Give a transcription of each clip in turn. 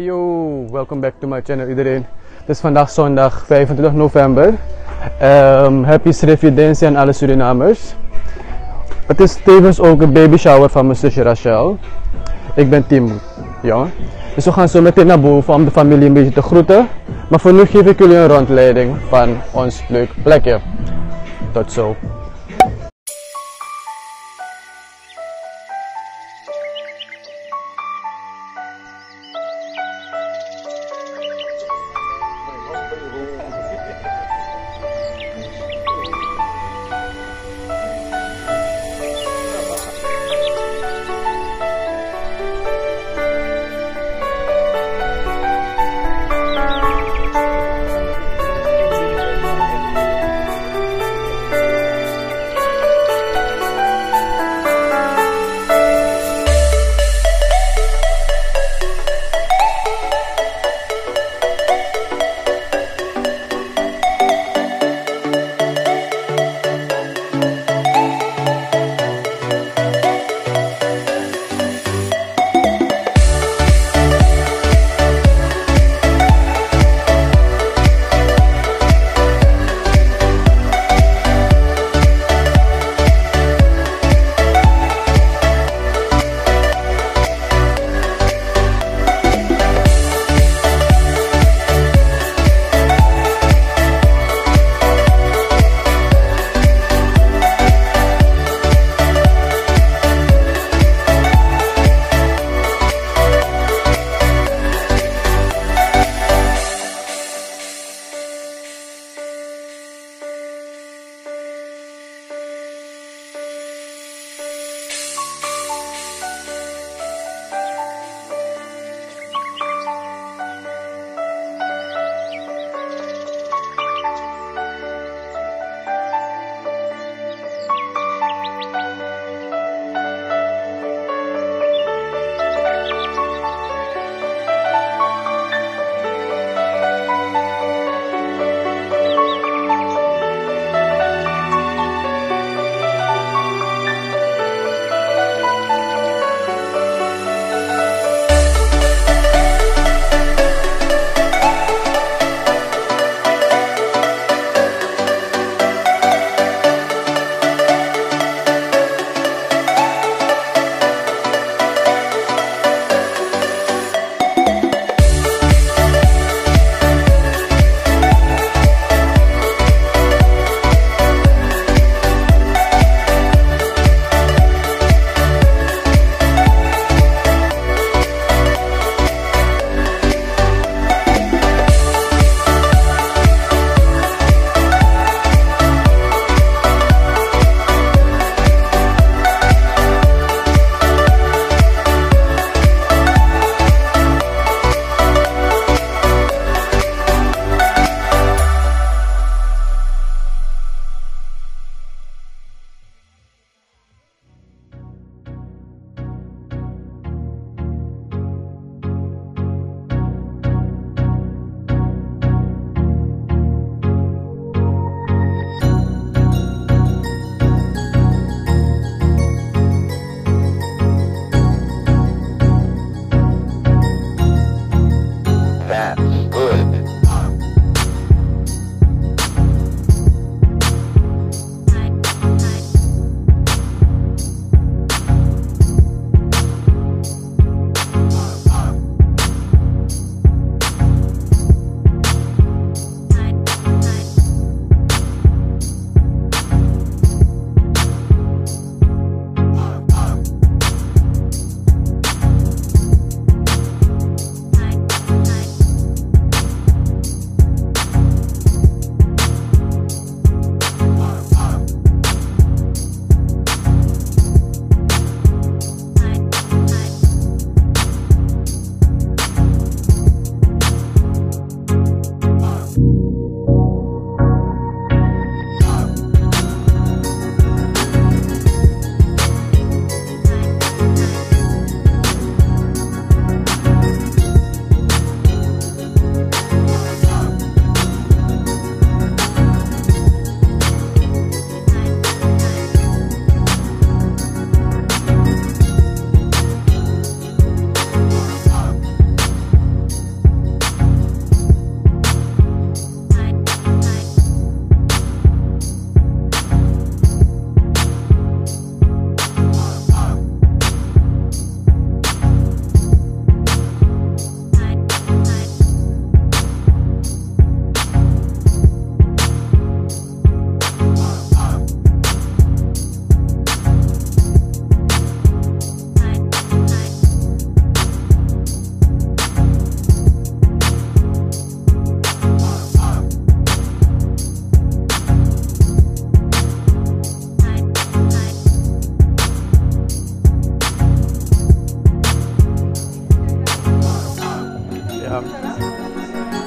Yo, welcome back to my channel iedereen. Het is vandaag zondag 25 november. Happy Srividentie aan alle Surinamers. Het is tevens ook een baby shower van mijn zusje Rachael. Ik ben Tim, ja. Dus we gaan zo meteen naar boven om de familie een beetje te groeten. Maar voor nu geef ik jullie een rondleiding van ons leuk plekje. Tot zo.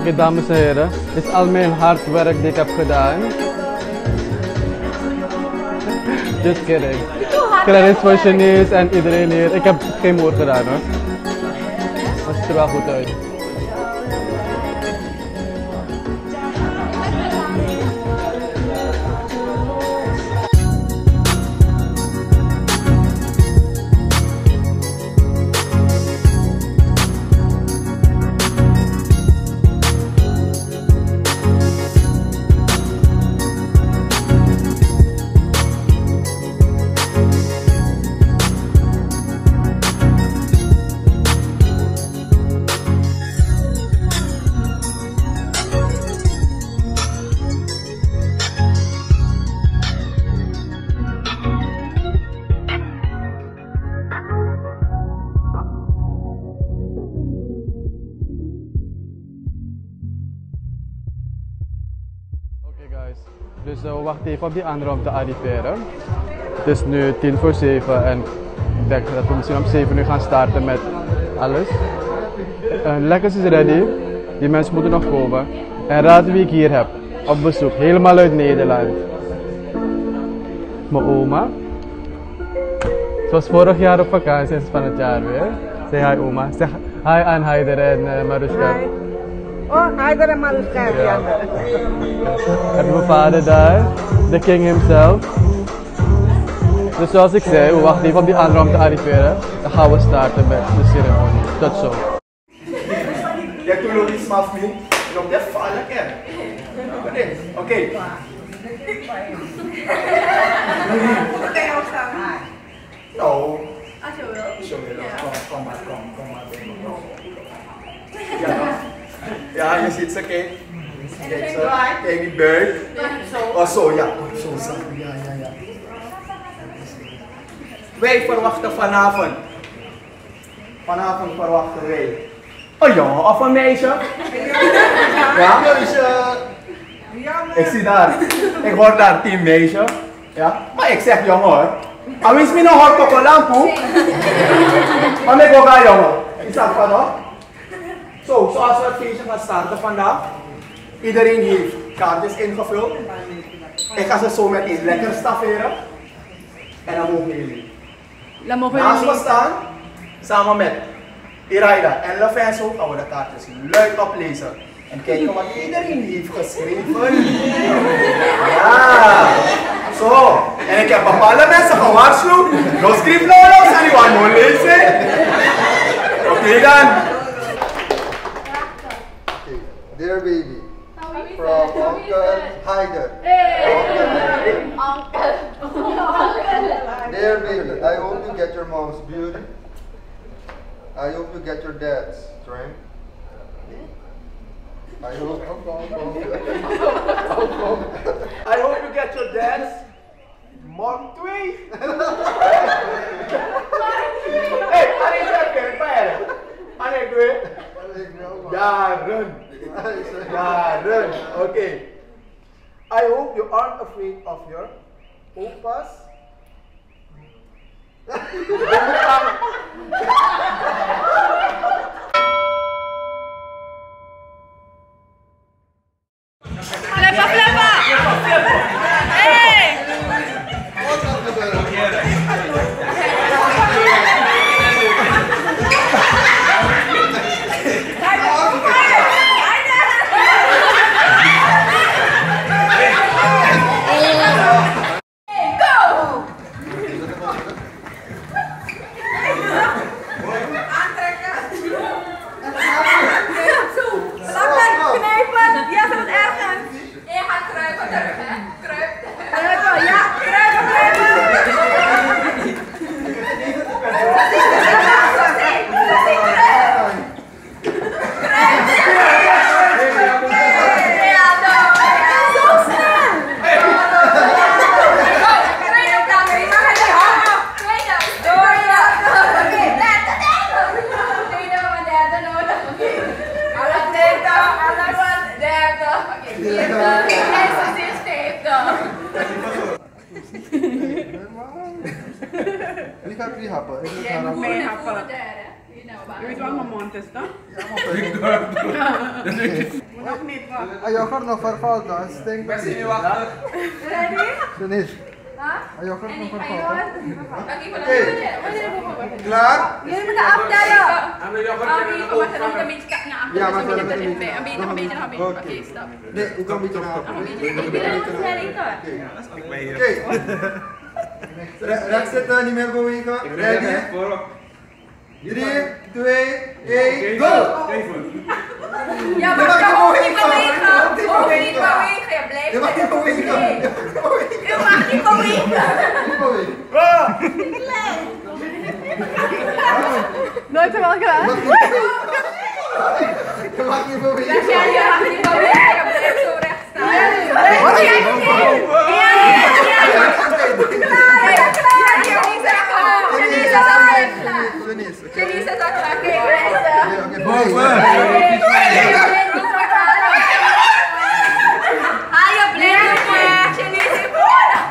Oké, dames en heren, dit is al mijn hard werk die ik heb gedaan. Just kidding. Credits voor Janice en iedereen hier. Ik heb geen moer gedaan hoor. Maar het ziet er wel goed uit. Dus we wachten even op die andere om te arriveren. Het is nu 7:10 en ik denk dat we misschien om 7 uur gaan starten met alles. Lekkers is ready, die mensen moeten nog komen. En raad wie ik hier heb, op bezoek, helemaal uit Nederland. Mijn oma. Ze was vorig jaar op vakantie, van het jaar weer. Zeg hi oma, zeg hi aan Haider en Marushka. Oh, Haider en Marushka. Ja. Heb je mijn vader daar, de king himself. Dus zoals ik zei, we wachten even op die andere om te arriveren. Dan gaan we starten met de ceremonie. Tot zo. Ja, toen nog iets af nu. Nog net vallen, hè? Oké. Hoe kan je ook staan? Nou. Als je wil. Kom maar. Ja, je ziet ze, kijk. Kijk die buik. Oh, zo, ja. Zo, ja. Wij verwachten vanavond. Vanavond verwachten wij. Een jongen of een meisje? Ja, ik zie daar. Ik hoor daar 10 meisje. Ja, maar ik zeg jongen hoor. Al is me nog hard op een lamp. Maar ik ook aan jongen. Ik zag van hoor. Zo, zoals we het feestje gaan starten vandaag. Iedereen heeft kaartjes ingevuld. Ik ga ze zo meteen lekker stafferen. En dan mogen jullie naast me staan, samen met Haider en Levenso gaan we de kaartjes luid oplezen. En kijken wat iedereen heeft geschreven. Ja, zo. En ik heb bepaalde mensen gewaarschuwd. No script no loss en die waren gewoon lezen. Oké dan. Dear baby, from Uncle Haider. Uncle. Dear baby, I hope you get your mom's beauty. I hope you get your dad's strength. I hope You get your dad's Mark 2. Hey, I need that pen, fire. I need to do it. Jaren. Okay. I hope you aren't afraid of your oppas. Fleppa! Hey! Ik ga 3 happen. Jij moet mee happen. Je weet wat mijn mond is, toch? Ja, maar Nog niet, man. Yoghurt nog vervalt, dat stinkt. Ben je wachten? Ready? Finish. Huh? Yoghurt nog vervalt. Klaar? Jullie moeten aftellen. En de yoghurt Mag in de je oven nog vangen. een beetje naar achter? Ja, Dus maar een beetje verder erin. niet. Een beetje, nog een beetje. Oké, stop. Nee, ik kan een beetje naar achter. Oké. Rechts zitten, niet meer bewegen. Ready? 3, 2, 1, go! Ja, maar je hoeft niet bewegen. Je hoeft niet bewegen. Je blijft Je mag niet bewegen. Je mag niet bewegen. Niet bewegen. Nooit wel gedaan. Je mag niet bewegen. Ja, je mag niet bewegen. Je blijft zo recht staan. Jullie zijn al klaar. Haal je blikken weg. Jullie zijn gewonnen.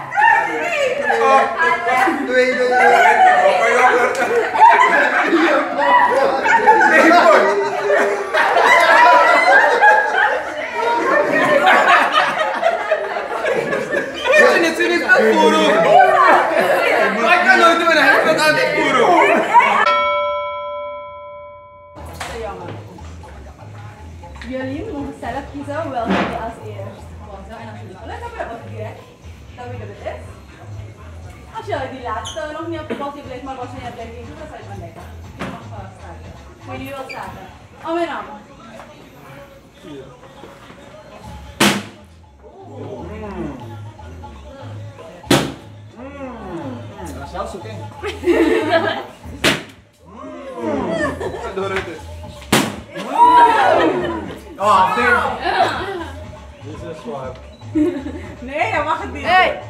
Jullie mogen zelf kiezen welke je als eerst volgen en als je let op je direct dat wie het is. Als je die laatste nog niet op de bot blijft, maar als je niet blijft eten, dan zal je het ontdekken. Je mag gewoon starten. Maar jullie wil starten. Om en om. Zelfs oké. Door het is. Oh, dit. Dit is zwaar. Nee, dat mag het niet. Hey.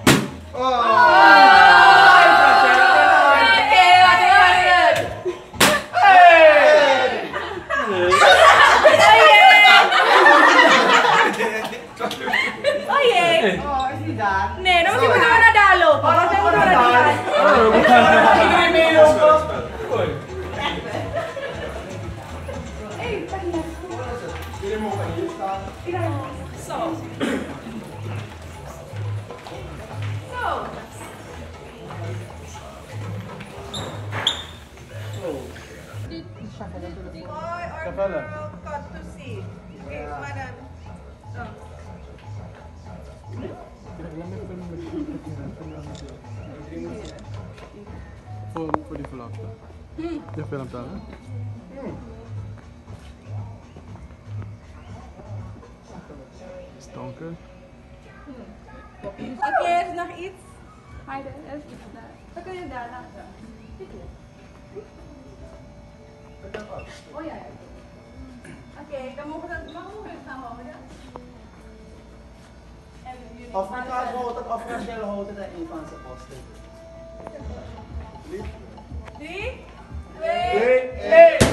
Nee, dan moet je gewoon naar daar lopen. Want dan moeten we naar daar. Iedereen meelopen. Jullie mogen hier staan. Zo. Voor die vlakte. Je filmt dat, hè? Is het donker? Oké, is er nog iets? Haider, even daar. Dan kun je daar laten. Oh ja. Oké, dan mogen we het gaan houden. Of Vikash houdt het, of Rachael houdt het en een van zijn posten. 3, 2, 1.